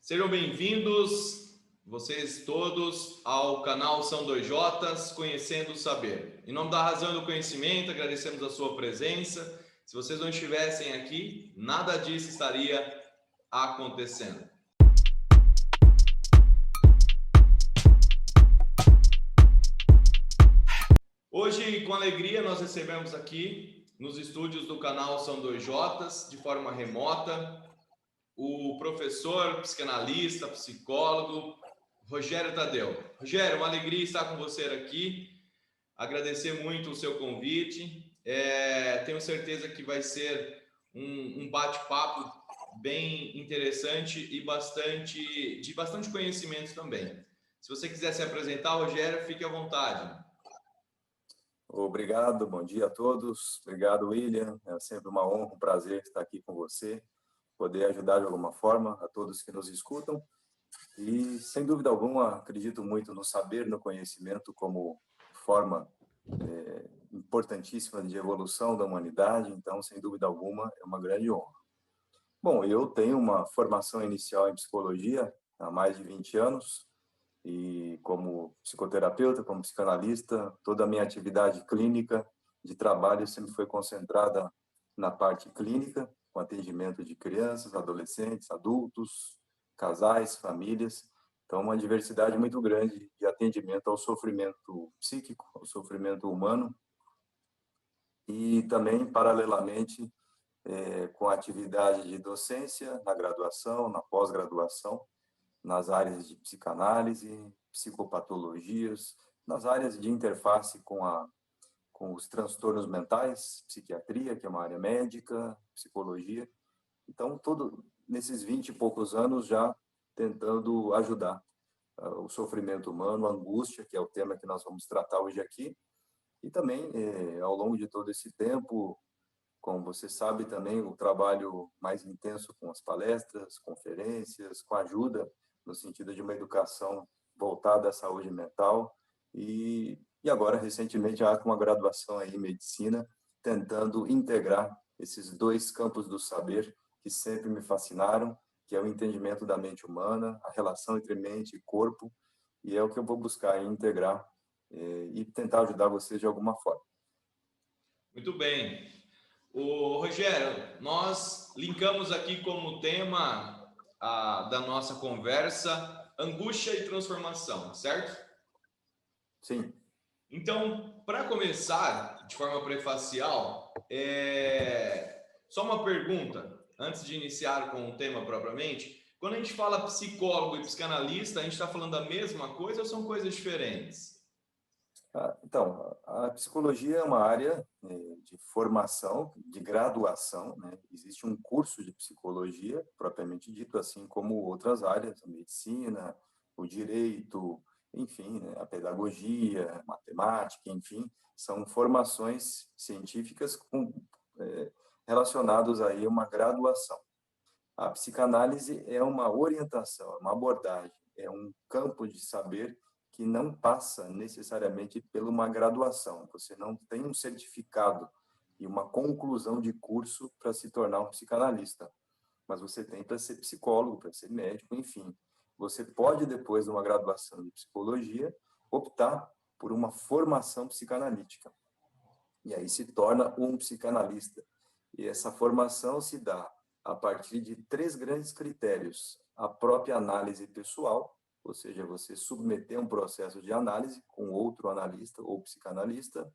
Sejam bem-vindos, vocês todos, ao canal São Dois Jotas, Conhecendo o Saber. Em nome da Razão e do Conhecimento, agradecemos a sua presença. Se vocês não estivessem aqui, nada disso estaria acontecendo. Hoje, com alegria, nós recebemos aqui, nos estúdios do canal São Dois Jotas, de forma remota, o professor, psicanalista, psicólogo, Rogério Tadeu. Rogério, uma alegria estar com você aqui. Agradecer muito o seu convite. Tenho certeza que vai ser um bate-papo bem interessante e de bastante conhecimento também. Se você quiser se apresentar, Rogério, fique à vontade. Obrigado, bom dia a todos. Obrigado, William. É sempre uma honra, um prazer estar aqui com você, poder ajudar de alguma forma a todos que nos escutam. E, sem dúvida alguma, acredito muito no saber, no conhecimento como forma importantíssima de evolução da humanidade. Então, sem dúvida alguma, é uma grande honra. Bom, eu tenho uma formação inicial em psicologia há mais de 20 anos e como psicoterapeuta, como psicanalista, toda a minha atividade clínica de trabalho sempre foi concentrada na parte clínica, com atendimento de crianças, adolescentes, adultos, casais, famílias. Então, uma diversidade muito grande de atendimento ao sofrimento psíquico, ao sofrimento humano. E também, paralelamente, com a atividade de docência na graduação, na pós-graduação, nas áreas de psicanálise, psicopatologias, nas áreas de interface com os transtornos mentais, psiquiatria, que é uma área médica, psicologia. Então, nesses 20 e poucos anos já tentando ajudar o sofrimento humano, a angústia, que é o tema que nós vamos tratar hoje aqui. E também, ao longo de todo esse tempo, como você sabe também, o trabalho mais intenso com as palestras, conferências, com ajuda, no sentido de uma educação voltada à saúde mental. E agora, recentemente, já com uma graduação em medicina, tentando integrar esses dois campos do saber que sempre me fascinaram, que é o entendimento da mente humana, a relação entre mente e corpo, e é o que eu vou buscar integrar e tentar ajudar vocês de alguma forma. Muito bem. Rogério, nós linkamos aqui como tema da nossa conversa angústia e transformação, certo? Sim. Então, para começar, de forma prefacial, só uma pergunta, antes de iniciar com o tema propriamente. Quando a gente fala psicólogo e psicanalista, a gente está falando da mesma coisa ou são coisas diferentes? Então, a psicologia é uma área de formação, de graduação, né? Existe um curso de psicologia, propriamente dito, assim como outras áreas, a medicina, o direito, enfim, né? A pedagogia, a matemática, enfim, são formações científicas relacionadas aí a uma graduação. A psicanálise é uma orientação, é uma abordagem, é um campo de saber que não passa necessariamente por uma graduação. Você não tem um certificado e uma conclusão de curso para se tornar um psicanalista, mas você tem para ser psicólogo, para ser médico, enfim. Você pode, depois de uma graduação de psicologia, optar por uma formação psicanalítica. E aí se torna um psicanalista. E essa formação se dá a partir de 3 grandes critérios: a própria análise pessoal, ou seja, você submeter um processo de análise com outro analista ou psicanalista,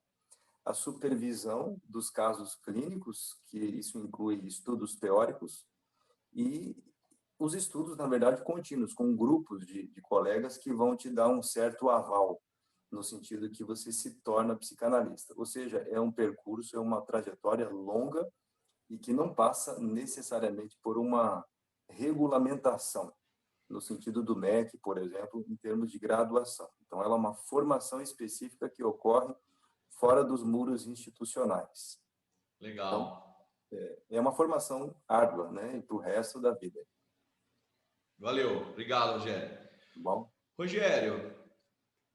a supervisão dos casos clínicos, que isso inclui estudos teóricos, e os estudos, na verdade, contínuos, com grupos de colegas que vão te dar um certo aval, no sentido que você se torna psicanalista. Ou seja, é um percurso, é uma trajetória longa e que não passa necessariamente por uma regulamentação, no sentido do MEC, por exemplo, em termos de graduação. Então, ela é uma formação específica que ocorre fora dos muros institucionais. Legal. Então, é uma formação árdua, né, para o resto da vida. Valeu. Obrigado, Rogério. Bom? Rogério,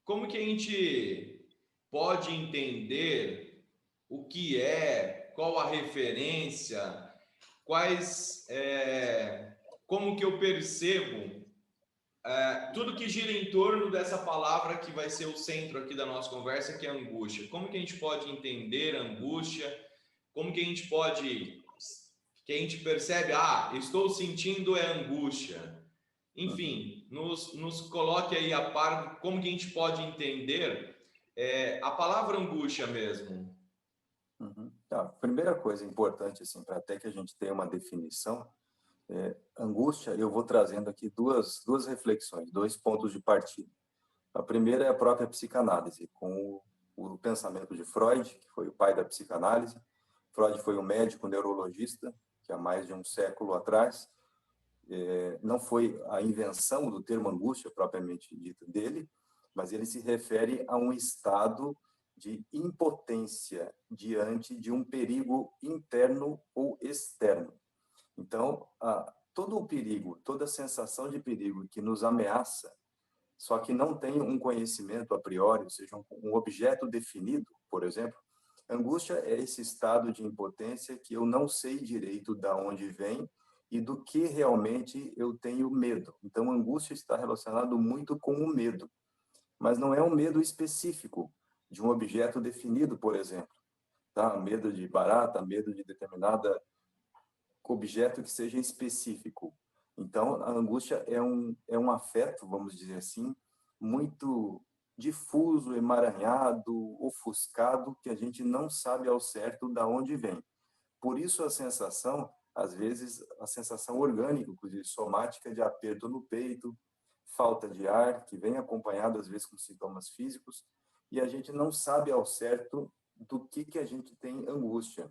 como que a gente pode entender o que qual a referência, quais como que eu percebo tudo que gira em torno dessa palavra que vai ser o centro aqui da nossa conversa, que é angústia. Como que a gente pode entender a angústia? Como que a gente pode, que a gente percebe, estou sentindo é angústia. Enfim, nos coloque aí a par, como que a gente pode entender a palavra angústia mesmo. Tá. Primeira coisa importante, assim, para até que a gente tenha uma definição, angústia, eu vou trazendo aqui duas reflexões, dois pontos de partida. A primeira é a própria psicanálise, com o pensamento de Freud, que foi o pai da psicanálise. Freud foi um médico neurologista, que há mais de um século atrás, não foi a invenção do termo angústia propriamente dita dele, mas ele se refere a um estado de impotência diante de um perigo interno ou externo. Então, todo o perigo, toda a sensação de perigo que nos ameaça, só que não tem um conhecimento a priori, ou seja, um objeto definido, por exemplo, angústia é esse estado de impotência que eu não sei direito de onde vem e do que realmente eu tenho medo. Então, angústia está relacionado muito com o medo, mas não é um medo específico de um objeto definido, por exemplo. Tá? Medo de barata, medo de determinada objeto que seja específico. Então, a angústia é um afeto, vamos dizer assim, muito difuso, emaranhado, ofuscado, que a gente não sabe ao certo de onde vem. Por isso a sensação, às vezes, a sensação orgânica, inclusive somática, de aperto no peito, falta de ar, que vem acompanhado, às vezes, com sintomas físicos, e a gente não sabe ao certo do que a gente tem angústia.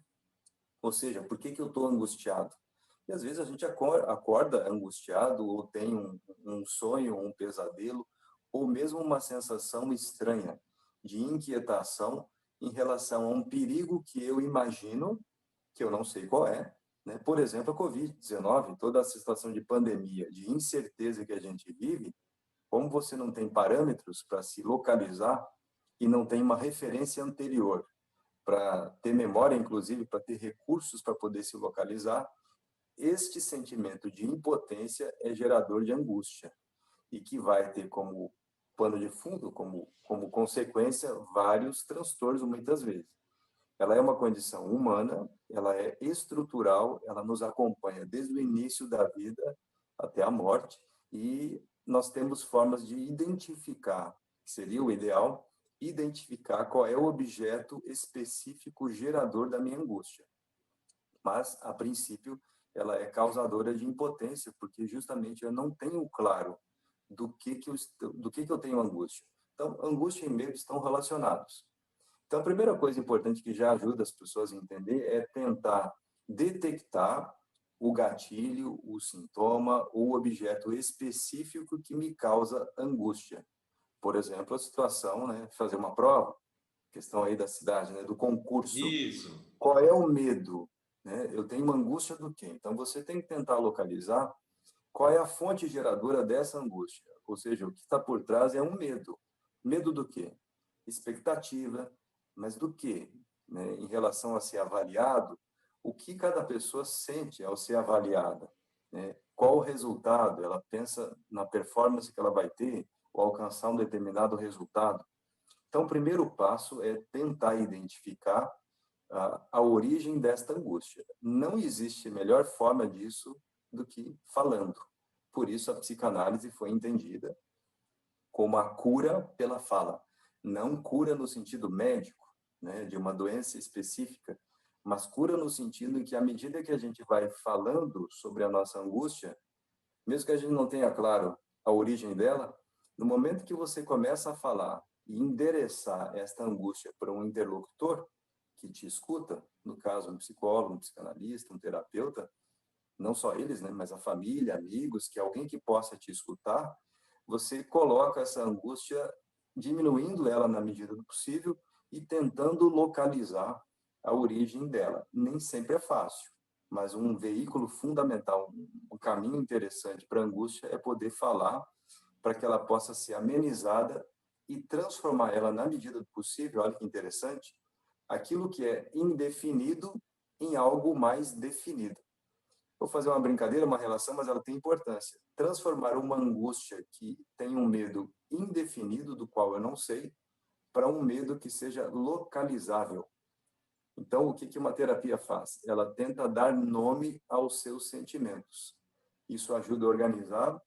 Ou seja, por que eu estou angustiado? E às vezes a gente acorda angustiado, ou tem um sonho, um pesadelo, ou mesmo uma sensação estranha de inquietação em relação a um perigo que eu imagino, que eu não sei qual é, né? Por exemplo, a Covid-19, toda a situação de pandemia, de incerteza que a gente vive, como você não tem parâmetros para se localizar e não tem uma referência anterior, para ter memória, inclusive, para ter recursos para poder se localizar, este sentimento de impotência é gerador de angústia e que vai ter como pano de fundo, como consequência, vários transtornos, muitas vezes. Ela é uma condição humana, ela é estrutural, ela nos acompanha desde o início da vida até a morte, e nós temos formas de identificar, que seria o ideal, identificar qual é o objeto específico gerador da minha angústia. Mas, a princípio, ela é causadora de impotência, porque justamente eu não tenho claro do que eu tenho angústia. Então, angústia e medo estão relacionados. Então, a primeira coisa importante que já ajuda as pessoas a entender é tentar detectar o gatilho, o sintoma ou o objeto específico que me causa angústia. Por exemplo, a situação, né, fazer uma prova, questão aí da cidade, né, do concurso. Isso. Qual é o medo? Né? Eu tenho uma angústia do quê? Então, você tem que tentar localizar qual é a fonte geradora dessa angústia. Ou seja, o que está por trás é um medo. Medo do quê? Expectativa, mas do quê? Né? Em relação a ser avaliado, o que cada pessoa sente ao ser avaliada? Né? Qual o resultado? Ela pensa na performance que ela vai ter ou alcançar um determinado resultado. Então, o primeiro passo é tentar identificar a origem desta angústia. Não existe melhor forma disso do que falando. Por isso, a psicanálise foi entendida como a cura pela fala. Não cura no sentido médico, né, de uma doença específica, mas cura no sentido em que, à medida que a gente vai falando sobre a nossa angústia, mesmo que a gente não tenha claro a origem dela, no momento que você começa a falar e endereçar esta angústia para um interlocutor que te escuta, no caso, um psicólogo, um psicanalista, um terapeuta, não só eles, né, mas a família, amigos, que alguém que possa te escutar, você coloca essa angústia, diminuindo ela na medida do possível e tentando localizar a origem dela. Nem sempre é fácil, mas um veículo fundamental, um caminho interessante para a angústia é poder falar para que ela possa ser amenizada e transformar ela, na medida do possível, olha que interessante, aquilo que é indefinido em algo mais definido. vou fazer uma brincadeira, uma relação, mas ela tem importância. Transformar uma angústia que tem um medo indefinido, do qual eu não sei, para um medo que seja localizável. Então, o que uma terapia faz? Ela tenta dar nome aos seus sentimentos. Isso ajuda a organizar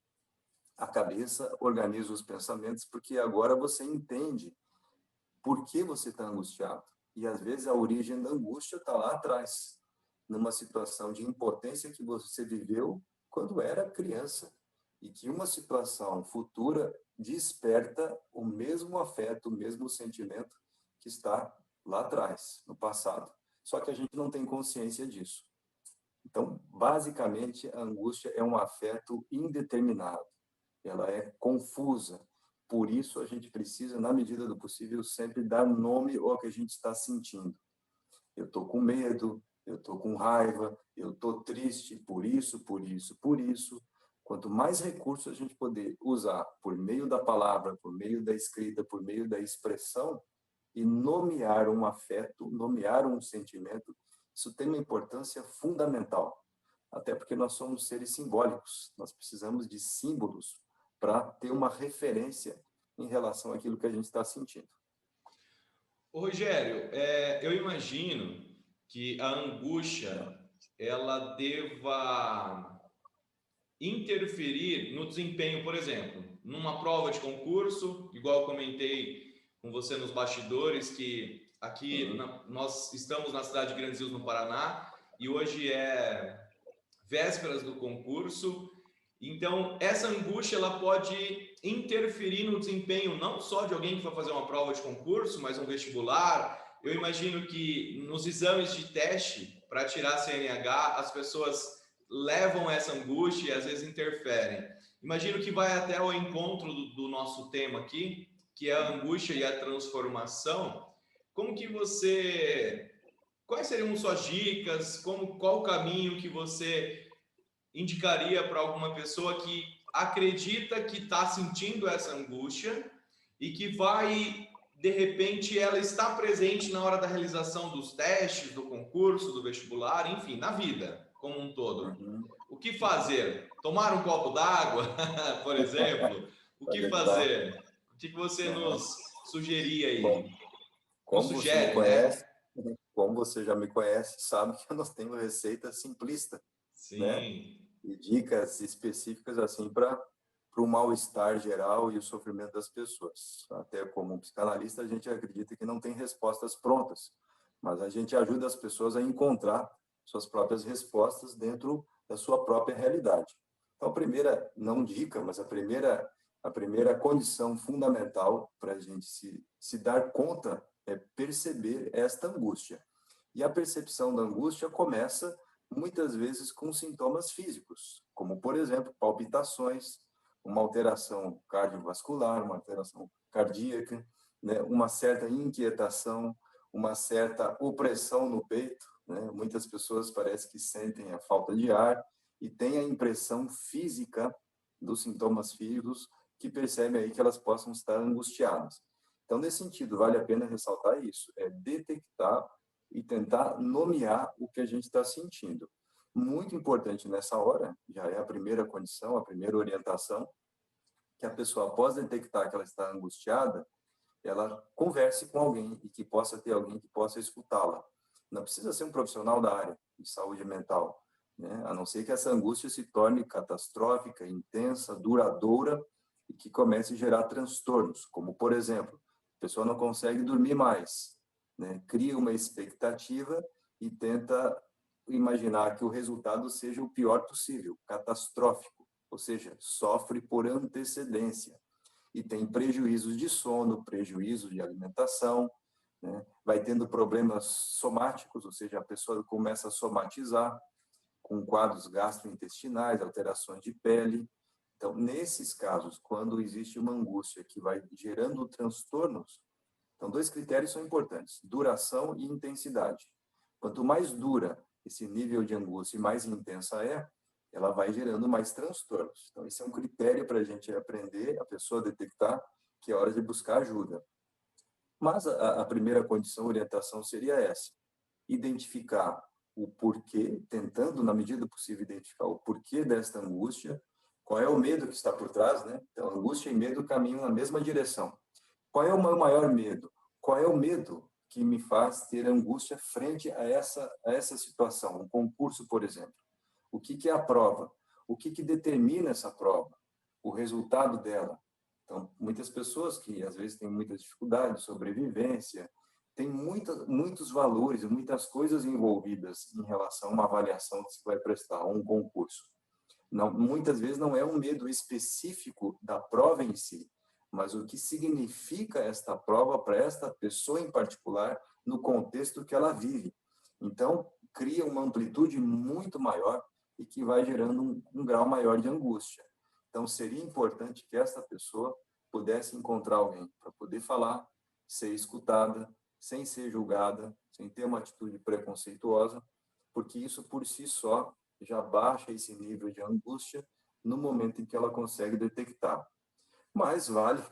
a cabeça, organiza os pensamentos, porque agora você entende por que você está angustiado. E, às vezes, a origem da angústia está lá atrás, numa situação de impotência que você viveu quando era criança. E que uma situação futura desperta o mesmo afeto, o mesmo sentimento que está lá atrás, no passado. Só que a gente não tem consciência disso. Então, basicamente, a angústia é um afeto indeterminado. Ela é confusa. Por isso, a gente precisa, na medida do possível, sempre dar nome ao que a gente está sentindo. Eu estou com medo, eu estou com raiva, eu estou triste por isso, por isso, por isso. Quanto mais recursos a gente poder usar por meio da palavra, por meio da escrita, por meio da expressão, e nomear um afeto, nomear um sentimento, isso tem uma importância fundamental. Até porque nós somos seres simbólicos, nós precisamos de símbolos para ter uma referência em relação àquilo que a gente está sentindo. Ô, Rogério, eu imagino que a angústia ela deva interferir no desempenho, por exemplo, numa prova de concurso, igual eu comentei com você nos bastidores, que aqui nós estamos na cidade de Grandes Rios, no Paraná, e hoje é vésperas do concurso. Então, essa angústia ela pode interferir no desempenho não só de alguém que vai fazer uma prova de concurso, mas um vestibular. Eu imagino que nos exames de teste para tirar CNH, as pessoas levam essa angústia e às vezes interferem. Imagino que vai até ao encontro do nosso tema aqui, que é a angústia e a transformação. Como que você... Quais seriam suas dicas? Qual o caminho que você indicaria para alguma pessoa que acredita que está sentindo essa angústia e que vai, de repente, ela está presente na hora da realização dos testes, do concurso, do vestibular, enfim, na vida como um todo? O que fazer? Tomar um copo d'água, por exemplo? O que fazer? O que você nos sugeria aí? Bom, como você me conhece, como você já me conhece, sabe que nós temos receita simplista, né? E dicas específicas assim para o mal-estar geral e o sofrimento das pessoas. Até como psicanalista, a gente acredita que não tem respostas prontas, mas a gente ajuda as pessoas a encontrar suas próprias respostas dentro da sua própria realidade. Então, a primeira, não dica, mas a primeira condição fundamental para a gente se dar conta é perceber esta angústia. E a percepção da angústia começa muitas vezes com sintomas físicos, como, por exemplo, palpitações, uma alteração cardiovascular, uma alteração cardíaca, né? Uma certa inquietação, uma certa opressão no peito, né? Muitas pessoas parece que sentem a falta de ar e têm a impressão física dos sintomas físicos que percebem aí que elas possam estar angustiadas. Então, nesse sentido, vale a pena ressaltar isso, é detectar e tentar nomear o que a gente está sentindo. Muito importante nessa hora, já é a primeira condição, a primeira orientação, que a pessoa, após detectar que ela está angustiada, ela converse com alguém e que possa ter alguém que possa escutá-la. Não precisa ser um profissional da área de saúde mental, né? A não ser que essa angústia se torne catastrófica, intensa, duradoura e que comece a gerar transtornos, como, por exemplo, a pessoa não consegue dormir mais, né? Cria uma expectativa e tenta imaginar que o resultado seja o pior possível, catastrófico, ou seja, sofre por antecedência e tem prejuízos de sono, prejuízos de alimentação, né? Vai tendo problemas somáticos, ou seja, a pessoa começa a somatizar com quadros gastrointestinais, alterações de pele. Então, nesses casos, quando existe uma angústia que vai gerando transtornos, então, 2 critérios são importantes, duração e intensidade. Quanto mais dura esse nível de angústia e mais intensa é, ela vai gerando mais transtornos. Então, esse é um critério para a gente aprender, a pessoa detectar que é hora de buscar ajuda. Mas a primeira condição, orientação, seria essa. Identificar o porquê, tentando, na medida possível, identificar o porquê desta angústia, qual é o medo que está por trás, né? Então, angústia e medo caminham na mesma direção. Qual é o meu maior medo? Qual é o medo que me faz ter angústia frente a essa situação? Um concurso, por exemplo. O que é a prova? O que determina essa prova? O resultado dela. Então, muitas pessoas que às vezes têm muita dificuldade de sobrevivência, tem muitos valores, muitas coisas envolvidas em relação a uma avaliação que se vai prestar, a um concurso. Não, muitas vezes não é um medo específico da prova em si, mas o que significa esta prova para esta pessoa em particular no contexto que ela vive. Então, cria uma amplitude muito maior e que vai gerando um grau maior de angústia. Então, seria importante que esta pessoa pudesse encontrar alguém para poder falar, ser escutada, sem ser julgada, sem ter uma atitude preconceituosa, porque isso por si só já baixa esse nível de angústia no momento em que ela consegue detectar. Mas vale,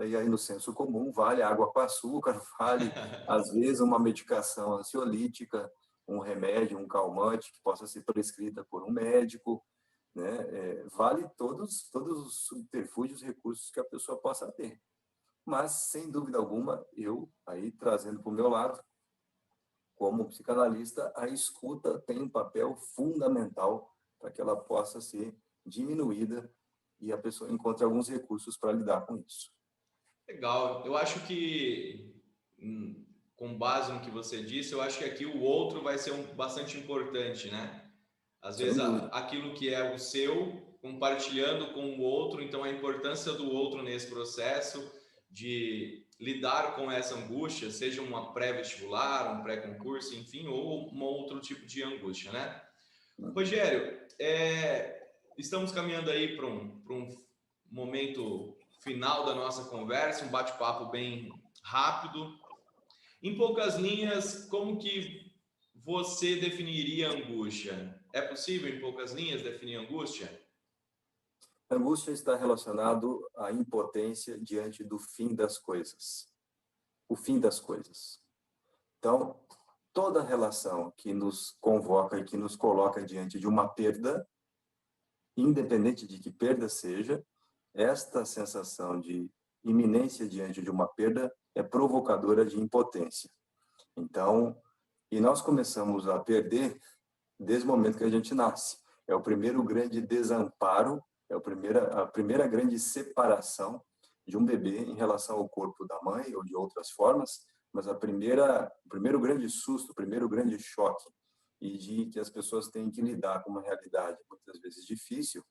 e aí no senso comum, vale água com açúcar, vale, às vezes, uma medicação ansiolítica, um remédio, um calmante que possa ser prescrita por um médico, né? Vale todos os subterfúgios, recursos que a pessoa possa ter. Mas, sem dúvida alguma, eu, aí trazendo para o meu lado, como psicanalista, a escuta tem um papel fundamental para que ela possa ser diminuída e a pessoa encontre alguns recursos para lidar com isso. Legal. Eu acho que, com base no que você disse, eu acho que aqui o outro vai ser bastante importante, né? Às Sem vezes, dúvida. aquilo que é o seu, compartilhando com o outro, então a importância do outro nesse processo de lidar com essa angústia, seja uma pré-vestibular, um pré-concurso, enfim, ou um outro tipo de angústia, né? Rogério, estamos caminhando aí para um momento final da nossa conversa, um bate-papo bem rápido. Em poucas linhas, como que você definiria angústia? É possível, em poucas linhas, definir angústia? A angústia está relacionado à impotência diante do fim das coisas. O fim das coisas. Então, toda relação que nos convoca e que nos coloca diante de uma perda, independente de que perda seja, esta sensação de iminência diante de uma perda é provocadora de impotência. Então, e nós começamos a perder desde o momento que a gente nasce. É o primeiro grande desamparo, é a primeira grande separação de um bebê em relação ao corpo da mãe ou de outras formas, mas o primeiro grande susto, o primeiro grande choque e de que as pessoas têm que lidar com uma realidade muitas vezes difícil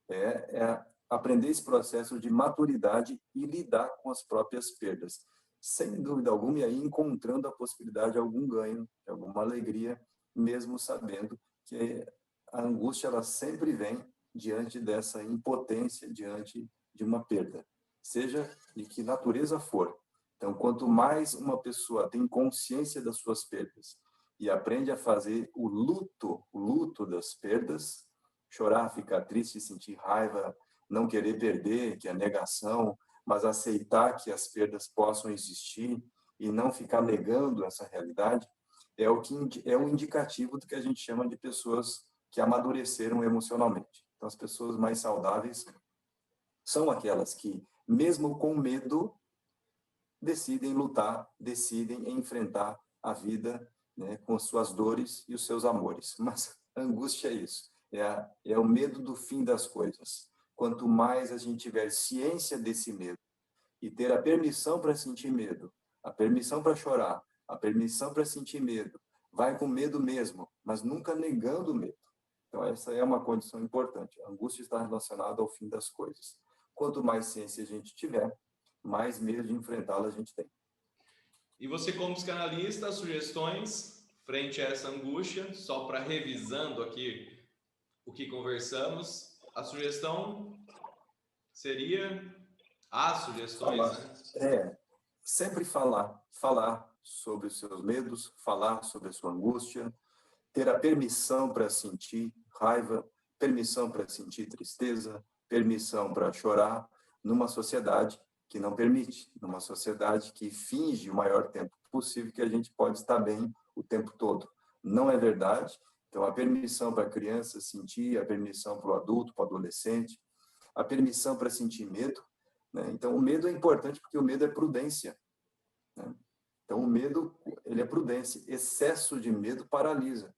é aprender esse processo de maturidade e lidar com as próprias perdas, sem dúvida alguma, e aí encontrando a possibilidade de algum ganho, de alguma alegria, mesmo sabendo que a angústia ela sempre vem diante dessa impotência, diante de uma perda, seja de que natureza for. Então, quanto mais uma pessoa tem consciência das suas perdas e aprende a fazer o luto das perdas, chorar, ficar triste, sentir raiva, não querer perder, que é a negação, mas aceitar que as perdas possam existir e não ficar negando essa realidade, é um indicativo do que a gente chama de pessoas que amadureceram emocionalmente. Então, as pessoas mais saudáveis são aquelas que, mesmo com medo, decidem lutar, decidem enfrentar a vida, né, com as suas dores e os seus amores. Mas a angústia é isso, é o medo do fim das coisas. Quanto mais a gente tiver ciência desse medo e ter a permissão para sentir medo, a permissão para chorar, a permissão para sentir medo, vai com medo mesmo, mas nunca negando o medo. Então, essa é uma condição importante. A angústia está relacionada ao fim das coisas. Quanto mais ciência a gente tiver, mais medo de enfrentá-la a gente tem. E você, como psicanalista, sugestões frente a essa angústia, só para revisando aqui o que conversamos, a sugestão seria as sugestões, Falar. né? Sempre falar sobre os seus medos, falar sobre a sua angústia, ter a permissão para sentir raiva, permissão para sentir tristeza, permissão para chorar, numa sociedade que não permite, numa sociedade que finge o maior tempo possível que a gente pode estar bem o tempo todo. não é verdade. Então, a permissão para a criança sentir, a permissão para o adulto, para o adolescente, a permissão para sentir medo, né? Então, o medo é importante porque o medo é prudência, né? Então, o medo, ele é prudência. Excesso de medo paralisa,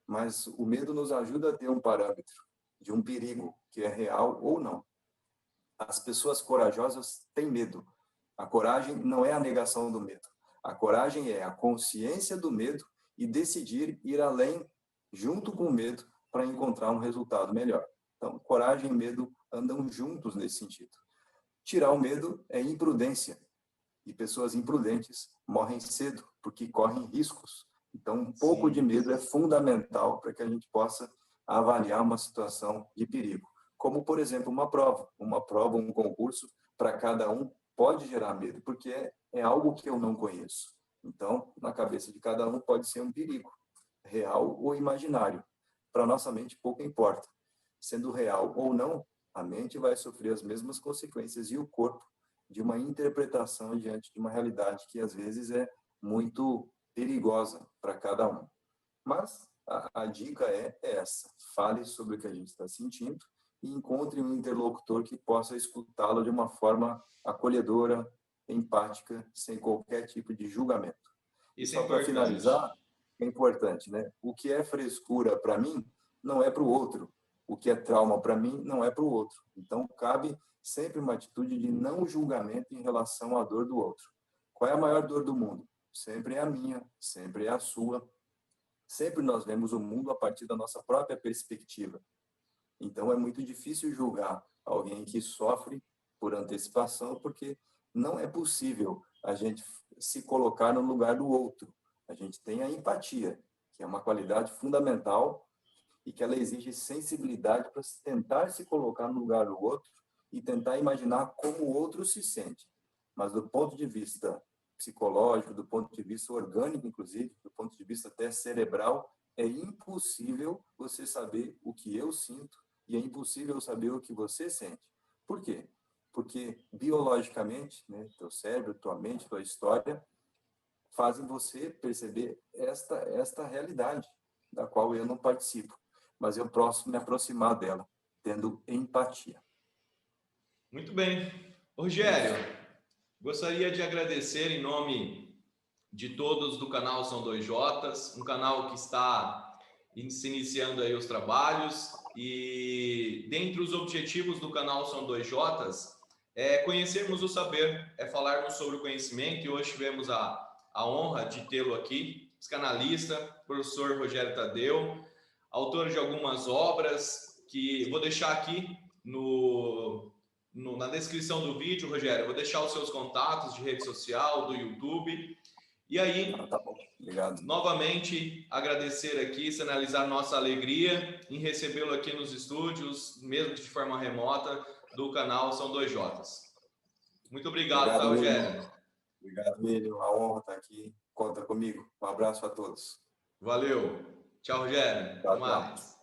mas o medo nos ajuda a ter um parâmetro de um perigo que é real ou não. As pessoas corajosas têm medo. A coragem não é a negação do medo. A coragem é a consciência do medo e decidir ir além, junto com o medo, para encontrar um resultado melhor. Então, coragem e medo andam juntos nesse sentido. Tirar o medo é imprudência. E pessoas imprudentes morrem cedo, porque correm riscos. Então, um pouco de medo é fundamental para que a gente possa avaliar uma situação de perigo. Como, por exemplo, uma prova, um concurso, para cada um pode gerar medo, porque é algo que eu não conheço. Então, na cabeça de cada um pode ser um perigo, real ou imaginário. Para nossa mente, pouco importa. Sendo real ou não, a mente vai sofrer as mesmas consequências e o corpo de uma interpretação diante de uma realidade que, às vezes, é muito perigosa para cada um. Mas a dica é essa: fale sobre o que a gente está sentindo e encontre um interlocutor que possa escutá-lo de uma forma acolhedora, empática, sem qualquer tipo de julgamento. E Isso é só para importante. finalizar, é importante, né? O que é frescura para mim não é para o outro. O que é trauma para mim não é para o outro. Então, cabe sempre uma atitude de não julgamento em relação à dor do outro. Qual é a maior dor do mundo? Sempre é a minha, sempre é a sua. Sempre nós vemos o mundo a partir da nossa própria perspectiva. Então, é muito difícil julgar alguém que sofre por antecipação, porque não é possível a gente se colocar no lugar do outro. A gente tem a empatia, que é uma qualidade fundamental e que ela exige sensibilidade para tentar se colocar no lugar do outro e tentar imaginar como o outro se sente. Mas do ponto de vista psicológico, do ponto de vista orgânico, inclusive, do ponto de vista até cerebral, é impossível você saber o que eu sinto e é impossível saber o que você sente. Por quê? Porque biologicamente, né, teu cérebro, tua mente, tua história fazem você perceber esta realidade da qual eu não participo, mas eu posso me aproximar dela, tendo empatia. Muito bem. Rogério, gostaria de agradecer em nome de todos do canal São Dois Jotas, um canal que está se iniciando aí os trabalhos, e dentre os objetivos do canal São Dois Jotas é conhecermos o saber, é falarmos sobre o conhecimento, e hoje tivemos a honra de tê-lo aqui, psicanalista, professor Rogério Tadeu, autor de algumas obras que vou deixar aqui na descrição do vídeo, Rogério. Vou deixar os seus contatos de rede social, do YouTube. E aí, tá bom. Obrigado. Novamente, agradecer aqui, sinalizar nossa alegria em recebê-lo aqui nos estúdios, mesmo que de forma remota, do canal São Dois Jotas. Muito obrigado, tá, Rogério? Obrigado, William. A honra estar aqui. Conta comigo. Um abraço a todos. Valeu. Tchau, Rogério. Até mais.